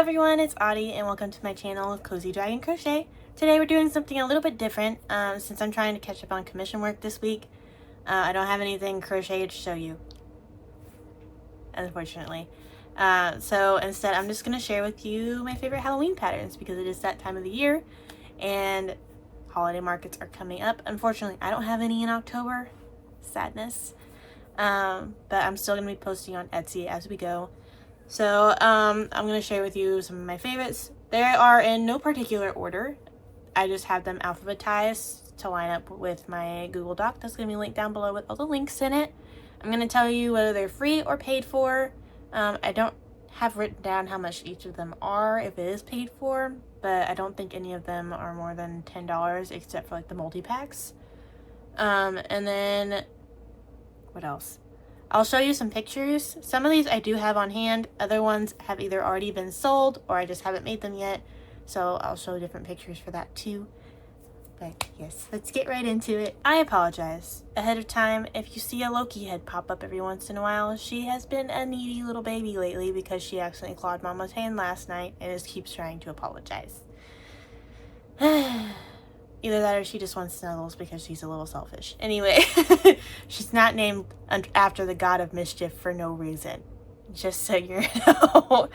everyone, it's Audie and welcome to my channel, Cozy Dragon Crochet. Today we're doing something a little bit different since I'm trying to catch up on commission work this week. I don't have anything crocheted to show you, unfortunately. So instead I'm just going to share with you my favorite Halloween patterns because it is that time of the year and holiday markets are coming up. Unfortunately, I don't have any in October. Sadness. But I'm still going to be posting on Etsy as we go. So I'm going to share with you some of my favorites. They are in no particular order. I just have them alphabetized to line up with my Google Doc. That's going to be linked down below with all the links in it. I'm going to tell you whether they're free or paid for. I don't have written down how much each of them are if it is paid for, but I don't think any of them are more than $10 except for like the multi-packs. And then what else? I'll show you some pictures. Some of these I do have on hand. Other ones have either already been sold or I just haven't made them yet. So I'll show different pictures for that too. But yes, let's get right into it. I apologize ahead of time if you see a Loki head pop up every once in a while. She has been a needy little baby lately because she accidentally clawed Mama's hand last night and just keeps trying to apologize. Either that or she just wants snuggles because she's a little selfish. Anyway, she's not named after the god of mischief for no reason. Just so you know.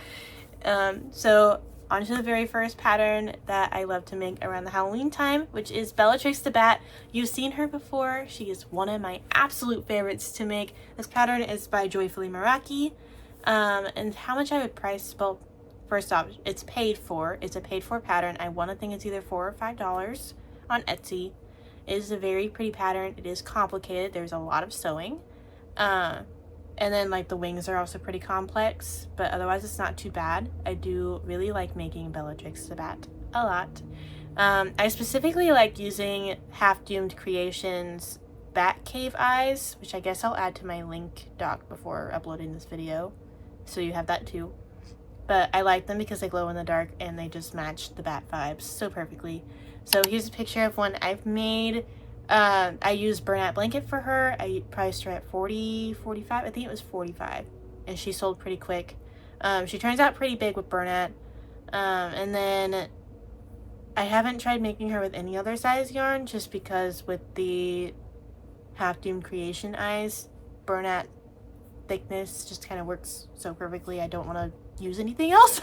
So on to the very first pattern that I love to make around the Halloween time, which is Bellatrix the Bat. You've seen her before. She is one of my absolute favorites to make. This pattern is by Joyfully Meraki. And how much I would price, well, first off, it's paid for. It's a paid for pattern. I want to think it's either $4 or $5 on Etsy. It is a very pretty pattern. It is complicated. There's a lot of sewing. And then like the wings are also pretty complex, but otherwise it's not too bad. I do really like making Bellatrix the Bat a lot. I specifically like using Half Doomed Creations Bat Cave eyes, which I guess I'll add to my link doc before uploading this video, so you have that too. But I like them because they glow in the dark and they just match the bat vibes so perfectly. So here's a picture of one I've made. I used Bernat Blanket for her. I priced her at $40, $45. I think it was $45. And she sold pretty quick. She turns out pretty big with Bernat. And then I haven't tried making her with any other size yarn just because with the Half Doomed Creation eyes, Bernat thickness just kind of works so perfectly. I don't want to use anything else.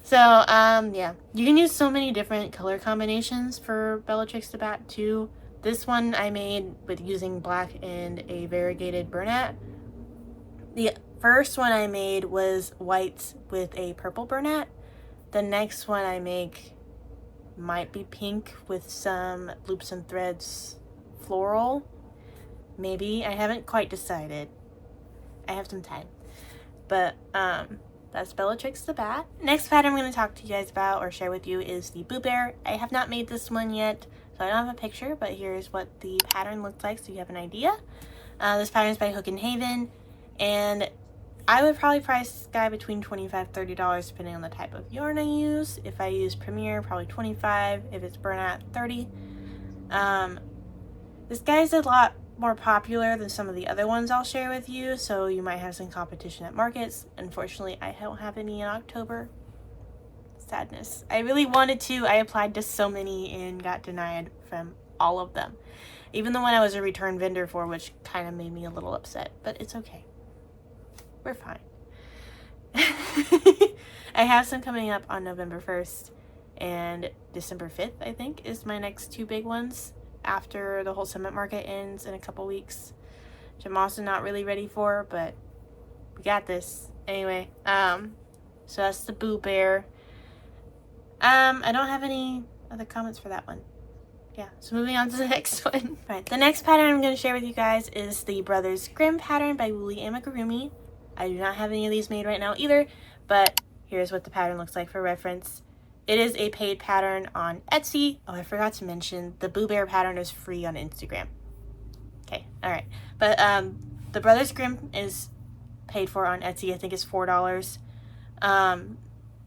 So, yeah, you can use so many different color combinations for Bellatrix the Bat too. This one I made with using black and a variegated Bernat. The first one I made was white with a purple Bernat. The next one I make might be pink with some loops and threads floral. Maybe. I haven't quite decided. I have some time. But, that's Bellatrix the Bat. Next pattern I'm going to talk to you guys about or share with you is the Boo Bear. I have not made this one yet, so I don't have a picture, but here's what the pattern looks like so you have an idea. This pattern is by Hook and Haven, and I would probably price this guy between $25 and $30 depending on the type of yarn I use. If I use Premier, probably $25. If it's Bernat, $30. This guy's a lot more popular than some of the other ones I'll share with you, so you might have some competition at markets. Unfortunately, I don't have any in October. Sadness. I really wanted to. I applied to so many and got denied from all of them. Even the one I was a return vendor for, which kind of made me a little upset, but it's okay. We're fine. I have some coming up on November 1st and December 5th, I think, is my next two big ones after the whole summit market ends in a couple weeks, which I'm also not really ready for, but we got this. Anyway, so that's the Boo Bear. I don't have any other comments for that one. Yeah, so moving on to the next one. Right, the next pattern I'm going to share with you guys is the Brothers Grimm pattern by Woolly Amigurumi. I do not have any of these made right now either, but here's what the pattern looks like for reference. It is a paid pattern on Etsy. Oh, I forgot to mention, the Boo Bear pattern is free on Instagram. Okay, alright. But the Brothers Grimm is paid for on Etsy. I think it's $4.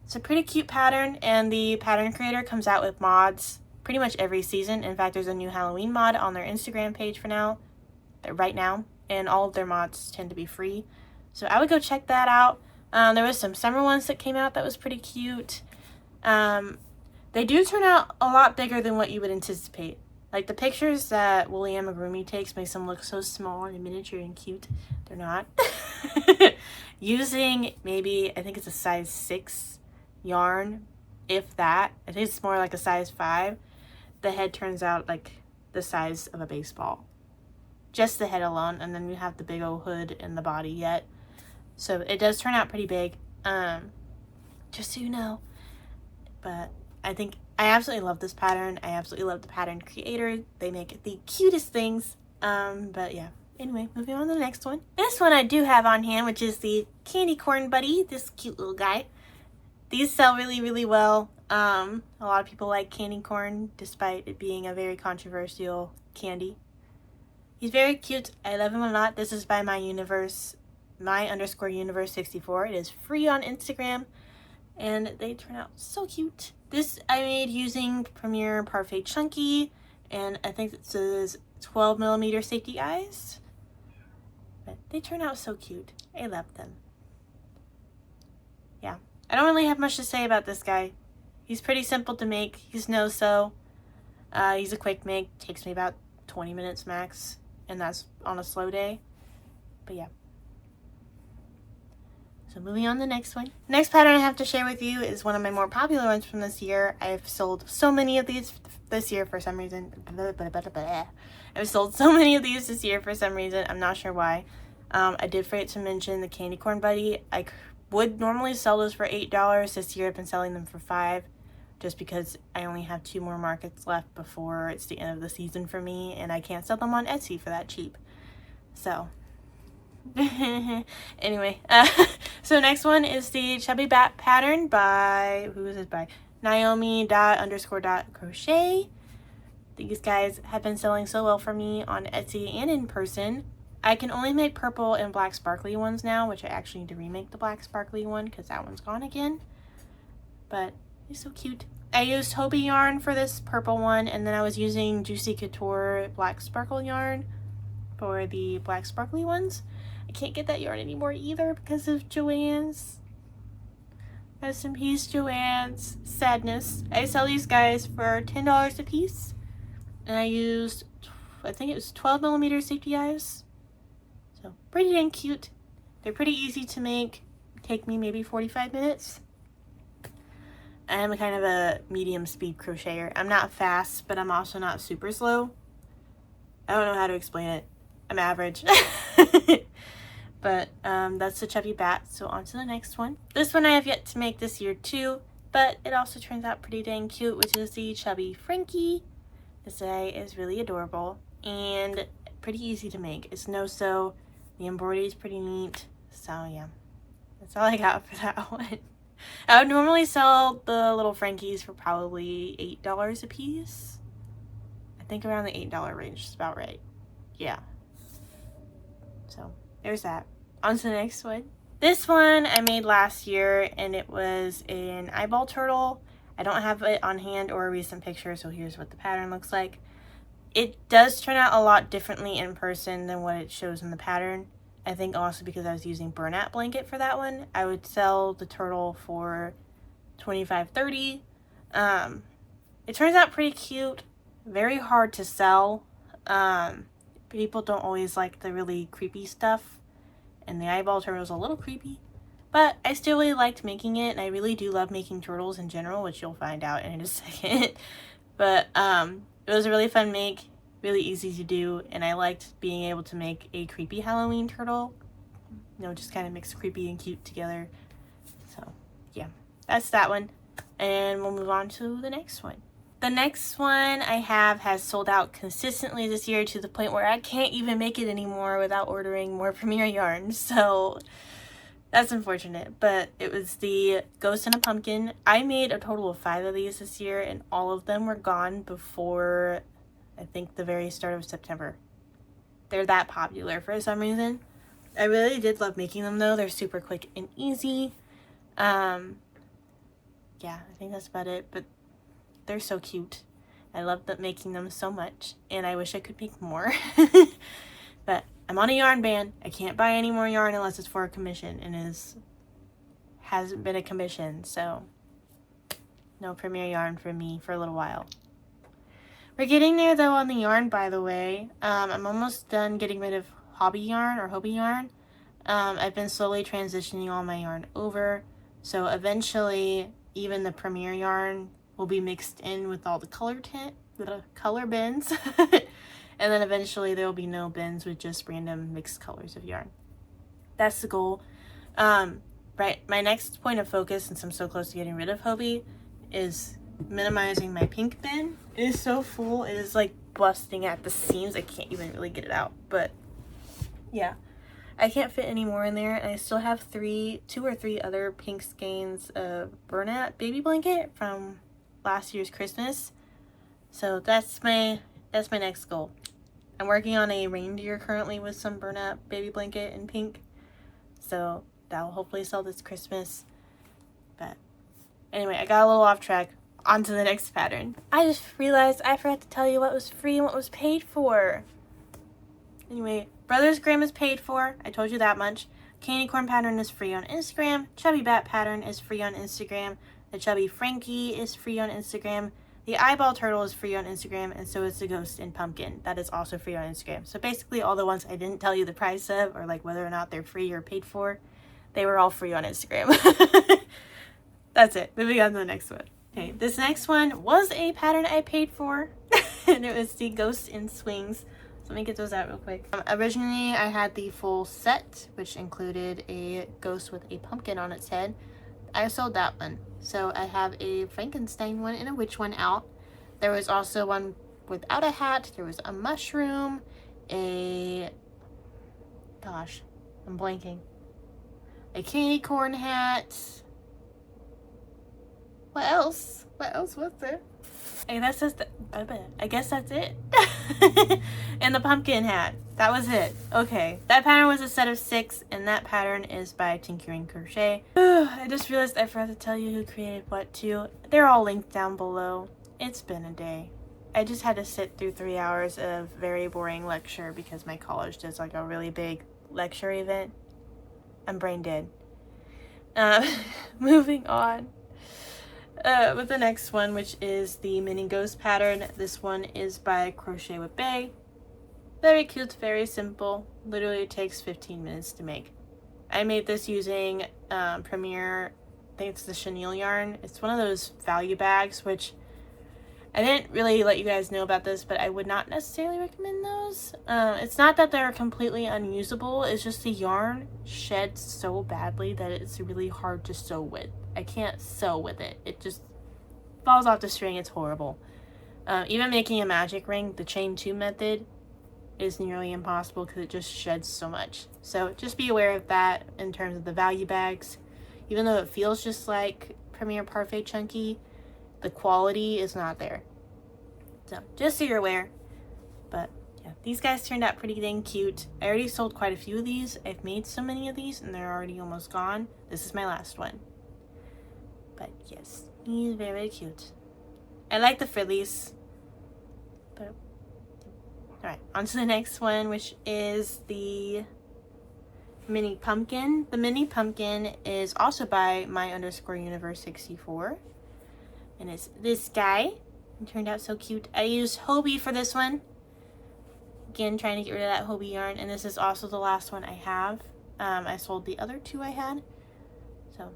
It's a pretty cute pattern, and the pattern creator comes out with mods pretty much every season. In fact, there's a new Halloween mod on their Instagram page for now, right now, and all of their mods tend to be free. So I would go check that out. There was some summer ones that came out that was pretty cute. They do turn out a lot bigger than what you would anticipate. Like the pictures that Woolly Amigurumi takes makes them look so small and miniature and cute. They're not. Using maybe, I think it's a size 6 yarn, if that. I think it's more like a size 5. The head turns out like the size of a baseball. Just the head alone, and then you have the big old hood and the body yet. So it does turn out pretty big. Just so you know. But I absolutely love this pattern. I absolutely love the pattern creator. They make the cutest things. But yeah. Anyway, moving on to the next one. This one I do have on hand, which is the Candy Corn Buddy. This cute little guy. These sell really, really well. A lot of people like candy corn, despite it being a very controversial candy. He's very cute. I love him a lot. This is by my_universe64. It is free on Instagram. And they turn out so cute. This I made using Premier Parfait Chunky. And I think this is 12mm safety eyes. But they turn out so cute. I love them. Yeah. I don't really have much to say about this guy. He's pretty simple to make. He's no-sew. He's a quick make. Takes me about 20 minutes max. And that's on a slow day. But yeah. So moving on to the next one. Next pattern I have to share with you is one of my more popular ones from this year. I've sold so many of these this year for some reason. I've sold so many of these this year for some reason. I'm not sure why. I did forget to mention the Candy Corn Buddy. I would normally sell those for $8. This year I've been selling them for $5. Just because I only have 2 more markets left before it's the end of the season for me. And I can't sell them on Etsy for that cheap. So... anyway, so next one is the Chubby Bat pattern by, who is it by? Naomi._.crochet. These guys have been selling so well for me on Etsy and in person. I can only make purple and black sparkly ones now, which I actually need to remake the black sparkly one because that one's gone again. But it's so cute. I used Hobie yarn for this purple one, and then I was using Juicy Couture black sparkle yarn for the black sparkly ones. I can't get that yarn anymore either because of Joann's. Rest in peace, Joann's. Sadness. I sell these guys for $10 a piece. And I used, I think it was 12mm safety eyes. So, pretty dang cute. They're pretty easy to make. Take me maybe 45 minutes. I'm kind of a medium speed crocheter. I'm not fast, but I'm also not super slow. I don't know how to explain it. I'm average. But that's the Chubby Bat, so on to the next one. This one I have yet to make this year too, but it also turns out pretty dang cute, which is the Chubby Frankie. This guy is really adorable and pretty easy to make. It's no-sew, the embroidery is pretty neat, so yeah. That's all I got for that one. I would normally sell the little Frankies for probably $8 a piece. I think around the $8 range is about right. Yeah. So, there's that. On to the next one. This one I made last year, and it was an eyeball turtle. I don't have it on hand or a recent picture, so here's what the pattern looks like. It does turn out a lot differently in person than what it shows in the pattern. I think also because I was using burlap blanket for that one. I would sell the turtle for $25-$30. It turns out pretty cute. Very hard to sell. People don't always like the really creepy stuff. And the eyeball turtle is a little creepy. But I still really liked making it. And I really do love making turtles in general, which you'll find out in a second. But it was a really fun make. Really easy to do. And I liked being able to make a creepy Halloween turtle. You know, just kind of mix creepy and cute together. So, yeah. That's that one. And we'll move on to the next one. The next one I have has sold out consistently this year to the point where I can't even make it anymore without ordering more Premier yarns. So that's unfortunate. But it was the Ghost in a Pumpkin. I made a total of 5 of these this year, and all of them were gone before, I think, the very start of September. They're that popular for some reason. I really did love making them though. They're super quick and easy. Yeah, I think that's about it. But they're so cute. I love making them so much, and I wish I could make more. But I'm on a yarn ban. I can't buy any more yarn unless it's for a commission, and it's hasn't been a commission, so no Premier yarn for me for a little while. We're getting there though on the yarn, by the way. I'm almost done getting rid of hobby yarn or hobby yarn. I've been slowly transitioning all my yarn over, so eventually even the Premier yarn will be mixed in with all the color bins. And then eventually there will be no bins with just random mixed colors of yarn. That's the goal. Right, my next point of focus, since I'm so close to getting rid of hobby, is minimizing my pink bin. It is so full, it is like busting at the seams. I can't even really get it out, but yeah, I can't fit any more in there. And I still have 2 or 3 other pink skeins of Bernat baby blanket from last year's Christmas. So that's my next goal. I'm working on a reindeer currently with some Bernat baby blanket in pink, so that will hopefully sell this Christmas. But anyway, I got a little off track. On to the next pattern. I just realized I forgot to tell you what was free and what was paid for. Anyway, Brothers Grimm is paid for. I told you that much. Candy Corn pattern is free on Instagram. Chubby Bat pattern is free on Instagram. The Chubby Frankie is free on Instagram. The Eyeball Turtle is free on Instagram, and so is the Ghost in Pumpkin. That is also free on Instagram. So basically all the ones I didn't tell you the price of, or like whether or not they're free or paid for, they were all free on Instagram. That's it. Moving on to the next one. Okay, this next one was a pattern I paid for, and it was the Ghost in Swings. So let me get those out real quick. Originally, I had the full set, which included a ghost with a pumpkin on its head. I sold that one. So I have a Frankenstein one and a witch one out. There was also one without a hat. There was a mushroom, gosh, I'm blanking. A candy corn hat. What else? What else was there? I guess that's it. And the pumpkin hat. That was it. Okay. That pattern was a set of 6, and that pattern is by Tinkering Crochet. I just realized I forgot to tell you who created what too. They're all linked down below. It's been a day. I just had to sit through 3 hours of very boring lecture because my college does like a really big lecture event. I'm brain dead. Moving on. With the next one, which is the mini ghost pattern. This one is by Crochet with Bay. Very cute, very simple. Literally takes 15 minutes to make. I made this using Premier, I think it's the chenille yarn. It's one of those value bags, which I didn't really let you guys know about this, but I would not necessarily recommend those. It's not that they're completely unusable, it's just the yarn sheds so badly that it's really hard to sew with. I can't sew with it. It just falls off the string. It's horrible. Even making a magic ring, the chain 2 method, is nearly impossible because it just sheds so much. So just be aware of that in terms of the value bags. Even though it feels just like Premier Parfait Chunky, the quality is not there. So just so you're aware. But yeah, these guys turned out pretty dang cute. I already sold quite a few of these. I've made so many of these and they're already almost gone. This is my last one. But yes, he's very, very cute. I like the frillies. But alright, on to the next one, which is the mini pumpkin. The mini pumpkin is also by my_universe64. And it's this guy. It turned out so cute. I used Hobie for this one. Again, trying to get rid of that Hobie yarn. And this is also the last one I have. I sold the other 2 I had. So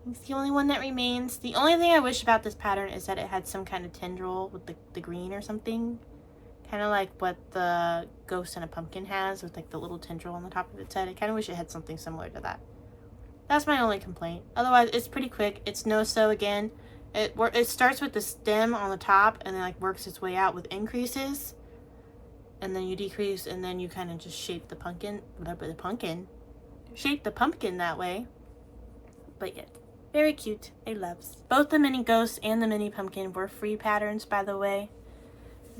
it's the only one that remains. The only thing I wish about this pattern is that it had some kind of tendril with the green or something. Kind of like what the Ghost in a Pumpkin has with like the little tendril on the top of its head. I kind of wish it had something similar to that. That's my only complaint. Otherwise, it's pretty quick. It's no sew again. It starts with the stem on the top and then like works its way out with increases. And then you decrease and then you kind of just shape the pumpkin. Shape the pumpkin that way. But yeah, very cute. I loves. Both the mini ghost and the mini pumpkin were free patterns, by the way.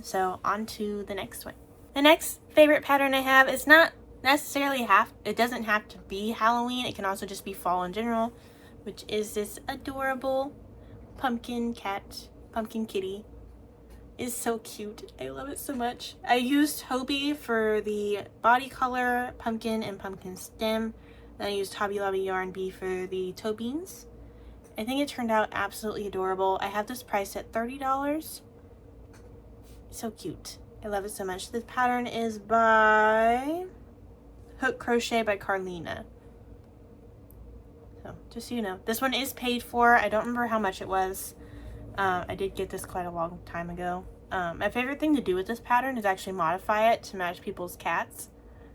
So on to the next one. The next favorite pattern I have is not necessarily it doesn't have to be Halloween. It can also just be fall in general, which is this adorable pumpkin kitty. It's so cute. I love it so much. I used Hobie for the body color, pumpkin, and pumpkin stem. Then I used Hobby Lobby Yarn Bee for the toe beans. I think it turned out absolutely adorable. I have this priced at $30. So cute. I love it so much. This pattern is by Hook Crochet by Carlina. So just so you know, this one is paid for. I don't remember how much it was. I did get this quite a long time ago. My favorite thing to do with this pattern is actually modify it to match people's cats.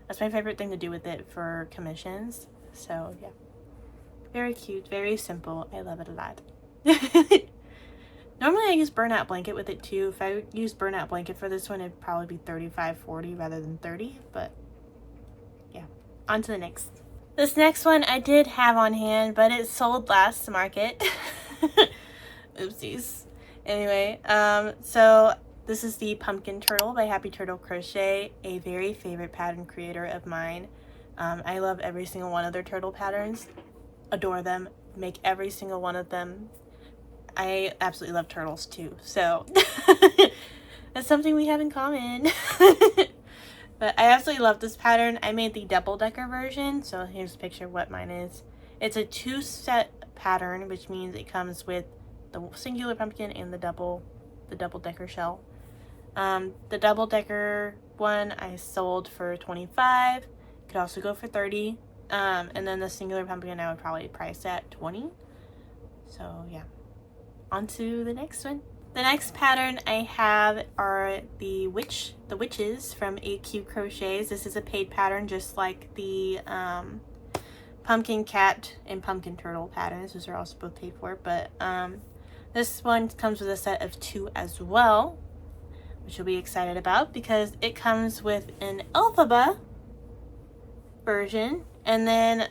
That's my favorite thing to do with it for commissions. So yeah, very cute, very simple. I love it a lot. Normally I use burnout blanket with it too. If I use burnout blanket for this one, it'd probably be $35.40 rather than $30. But yeah, on to the next. This next one I did have on hand, but it sold last market. Oopsies. Anyway, so this is the Pumpkin Turtle by Happy Turtle Crochet, a very favorite pattern creator of mine. I love every single one of their turtle patterns. Adore them. Make every single one of them. I absolutely love turtles too, so that's something we have in common. But I absolutely love this pattern. I made the double-decker version, so here's a picture of what mine is. It's a two-set pattern, which means it comes with the singular pumpkin and the double-decker shell. The double-decker one I sold for $25. Could also go for $30. And then the singular pumpkin I would probably price at $20. So yeah. On to the next one. The next pattern I have are the witches from AQ Crochets. This is a paid pattern just like the pumpkin cat and pumpkin turtle patterns. Those are also both paid for, but this one comes with a set of 2 as well, which you'll be excited about because it comes with an Elphaba version and then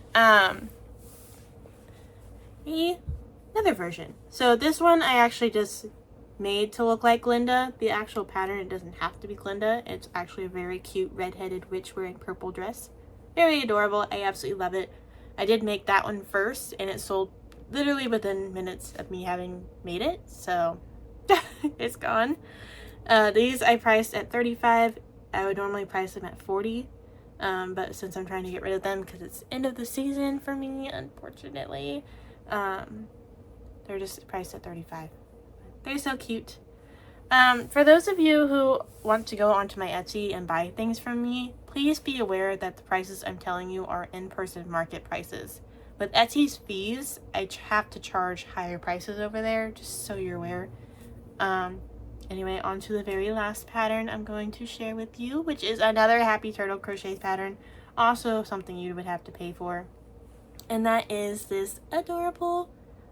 another version. So this one I actually just made to look like Glinda. The actual pattern, it doesn't have to be Glinda. It's actually a very cute red-headed witch wearing purple dress. Very adorable. I absolutely love it. I did make that one first and it sold literally within minutes of me having made it. So it's gone. These I priced at $35. I would normally price them at $40. But since I'm trying to get rid of them because it's end of the season for me, unfortunately, they're just priced at $35. They're so cute. For those of you who want to go onto my Etsy and buy things from me, please be aware that the prices I'm telling you are in-person market prices. With Etsy's fees, I have to charge higher prices over there, just so you're aware. Anyway, on to the very last pattern I'm going to share with you, which is another Happy Turtle Crochet pattern. Also something you would have to pay for. And that is this adorable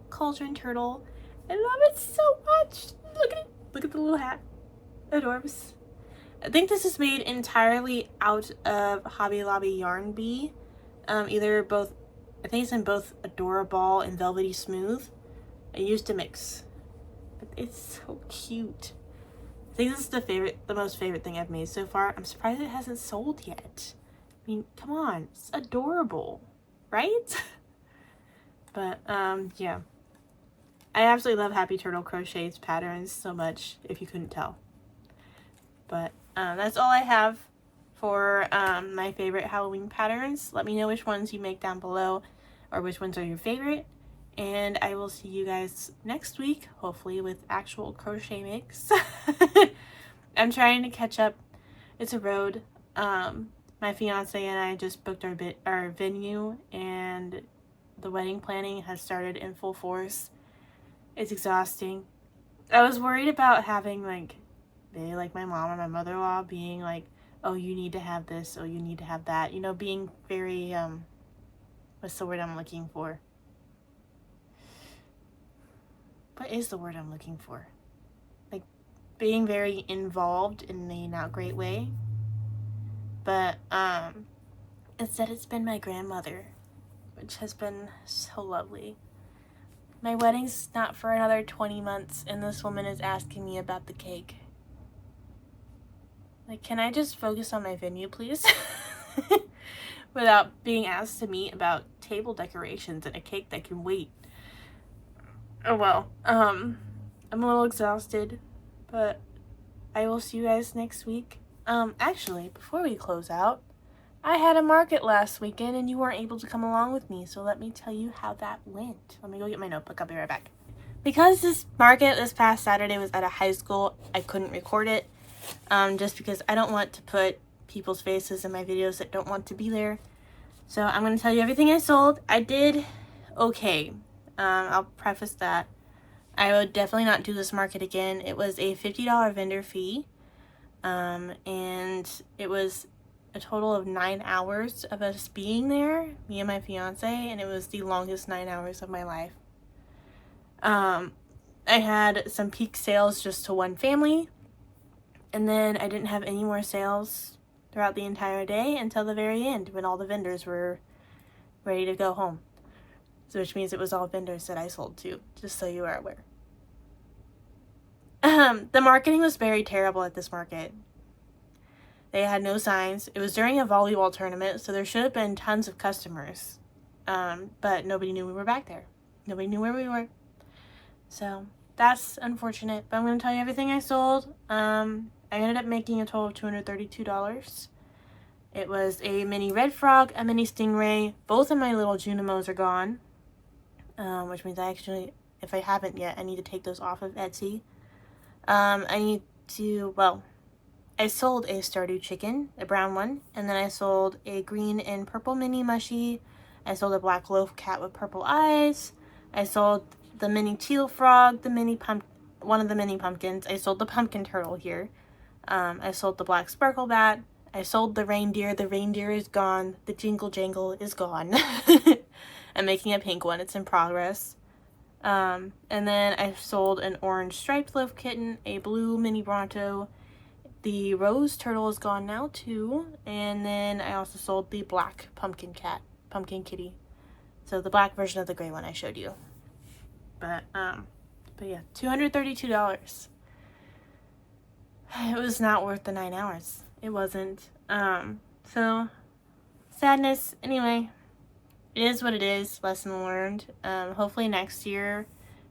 cauldron turtle. I love it so much. Look at it. Look at the little hat. Adorbs. I think this is made entirely out of Hobby Lobby Yarn Bee. I think it's in both Adorable and Velvety Smooth. I used a mix. But it's so cute. I think this is the most favorite thing I've made so far. I'm surprised it hasn't sold yet. I mean, come on. It's adorable. Right? But, yeah. I absolutely love Happy Turtle Crochet's patterns so much, if you couldn't tell. But that's all I have for my favorite Halloween patterns. Let me know which ones you make down below or which ones are your favorite. And I will see you guys next week, hopefully with actual crochet makes. I'm trying to catch up. It's a road. My fiance and I just booked our venue, and the wedding planning has started in full force. It's exhausting. I was worried about having like my mom or my mother-in-law being like, oh, you need to have this, oh, you need to have that. You know, being very, what's the word I'm looking for? What is the word I'm looking for? Like, being very involved in a not great way. But, instead it's been my grandmother, which has been so lovely. My wedding's not for another 20 months, and this woman is asking me about the cake. Like, can I just focus on my venue, please? Without being asked to meet about table decorations and a cake that can wait. Oh well, I'm a little exhausted, but I will see you guys next week. Actually, before we close out, I had a market last weekend and you weren't able to come along with me, so let me tell you how that went. Let me go get my notebook. I'll be right back. Because this market this past Saturday was at a high school, I couldn't record it, just because I don't want to put people's faces in my videos that don't want to be there. So I'm going to tell you everything I sold. I did okay. I'll preface that. I would definitely not do this market again. It was a $50 vendor fee, and it was a total of 9 hours of us being there, me and my fiance, and it was the longest 9 hours of my life. I had some peak sales just to one family, and then I didn't have any more sales throughout the entire day until the very end when all the vendors were ready to go home. So which means it was all vendors that I sold to, just so you are aware. The marketing was very terrible at this market. They had no signs. It was during a volleyball tournament, so there should have been tons of customers. But nobody knew we were back there. Nobody knew where we were. So that's unfortunate. But I'm going to tell you everything I sold. I ended up making a total of $232. It was a mini red frog, a mini stingray. Both of my little Junimos are gone. Which means I actually, if I haven't yet, I need to take those off of Etsy. I sold a Stardew chicken, a brown one, and then I sold a green and purple mini mushy. I sold a black loaf cat with purple eyes. I sold the mini teal frog, one of the mini pumpkins. I sold the pumpkin turtle here. I sold the black sparkle bat. I sold the reindeer. The reindeer is gone. The jingle jangle is gone. I'm making a pink one. It's in progress. And then I sold an orange striped loaf kitten, a blue mini Bronto. The rose turtle is gone now too. And then I also sold the black pumpkin kitty. So the black version of the gray one I showed you. But yeah, $232. It was not worth the 9 hours. It wasn't. So sadness. Anyway, it is what it is. Lesson learned. Hopefully next year,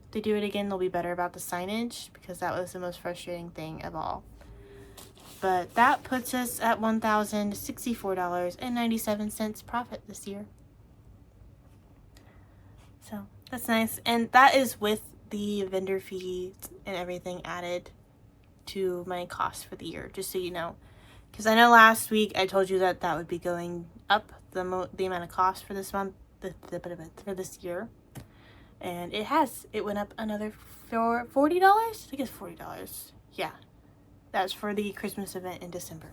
if they do it again, they'll be better about the signage, because that was the most frustrating thing of all. But that puts us at $1,064.97 profit this year. So that's nice. And that is with the vendor fees and everything added to my cost for the year, just so you know. Because I know last week I told you that would be going up, the amount of cost for this month, for this year. And it has. It went up another $40? I think it's $40. Yeah. That's for the Christmas event in December.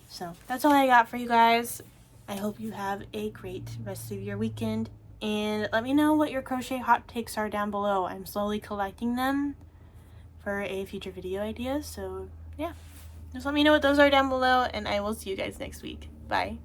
So that's all I got for you guys. I hope you have a great rest of your weekend. And let me know what your crochet hot takes are down below. I'm slowly collecting them for a future video idea. So yeah, just let me know what those are down below, and I will see you guys next week. Bye.